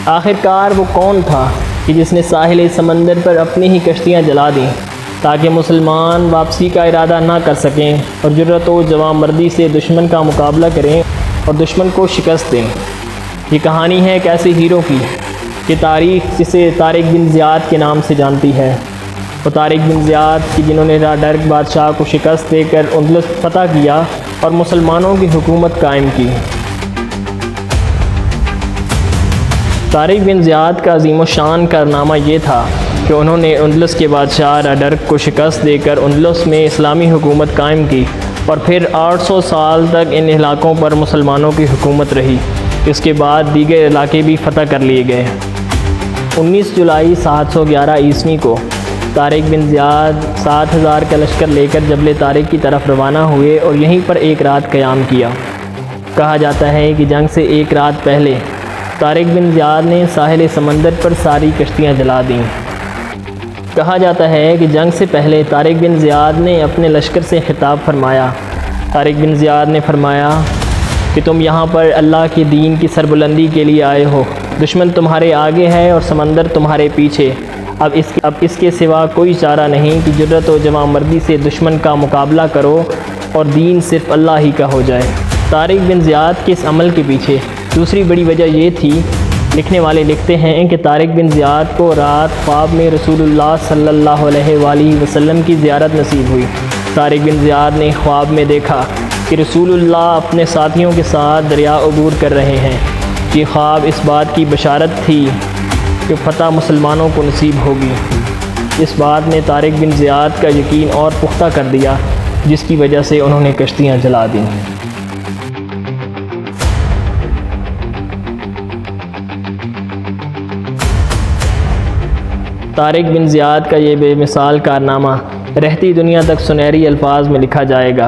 आखिरकार वो कौन था कि जिसने साहिल समंदर पर अपनी ही कश्तियाँ जला दी ताकि मुसलमान वापसी का इरादा ना कर सकें और जुर्रत व जवामर्दी से दुश्मन का मुकाबला करें और दुश्मन को शिकस्त दें। ये कहानी है एक ऐसे हीरो की कि तारीख़ जिसे तारिक बिन ज़ियाद के नाम से जानती है। वो तारिक बिन ज़ियाद कि जिन्होंने राडर्क बादशाह को शिकस्त देकर अंदलस फतह किया और मुसलमानों की हुकूमत कायम की। तारिक बिन ज़ियाद का अज़ीम शान कारनामा ये था कि उन्होंने अंदलस के बादशाह राडर्क को शिकस्त देकर अंदलस में इस्लामी हुकूमत कायम की और फिर 800 साल तक इन इलाकों पर मुसलमानों की हुकूमत रही। इसके बाद दीगर इलाके भी फ़तह कर लिए गए। 19 जुलाई 711 ईस्वी को तारिक बिन ज़ियाद 7000 का लश्कर लेकर जबल तारिक की तरफ रवाना हुए और यहीं पर एक रात क़याम किया। कहा जाता है कि जंग से एक रात पहले तारिक बिन ज़ियाद ने साहिल समंदर पर सारी कश्तियाँ जला दीं। कहा जाता है कि जंग से पहले तारिक बिन ज़ियाद ने अपने लश्कर से खिताब फरमाया। तारिक बिन ज़ियाद ने फरमाया कि तुम यहाँ पर अल्लाह के दीन की सरबुलंदी के लिए आए हो। दुश्मन तुम्हारे आगे है और समंदर तुम्हारे पीछे। अब इसके सिवा कोई चारा नहीं कि जुर्रत व जवामर्दी से दुश्मन का मुकाबला करो और दीन सिर्फ़ अल्लाह ही का हो जाए। तारिक बिन ज़ियाद के इस अमल के पीछे दूसरी बड़ी वजह ये थी, लिखने वाले लिखते हैं कि तारिक बिन ज़ियाद को रात ख्वाब में रसूलुल्लाह सल्लल्लाहु अलैहि वसल्लम की ज़ियारत नसीब हुई। तारिक बिन ज़ियाद ने ख्वाब में देखा कि रसूलुल्लाह अपने साथियों के साथ दरिया अबूर कर रहे हैं। ये ख्वाब इस बात की बशारत थी कि फ़तह मुसलमानों को नसीब होगी। इस बात ने तारिक बिन ज़ियाद का यकीन और पुख्ता कर दिया, जिसकी वजह से उन्होंने कश्तियाँ जला दी। तारिक बिन ज़ियाद का ये बेमिसाल कारनामा रहती दुनिया तक सुनहरी अल्फाज में लिखा जाएगा।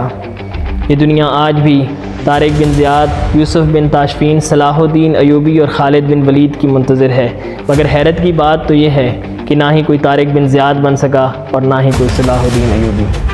ये दुनिया आज भी तारिक बिन ज़ियाद, यूसुफ़ बिन ताशफीन, सलाहुद्दीन अयूबी और खालिद बिन वलीद की मुंतज़िर है। मगर हैरत की बात तो ये है कि ना ही कोई तारिक बिन ज़ियाद बन सका और ना ही कोई सलाहुद्दीन अयूबी।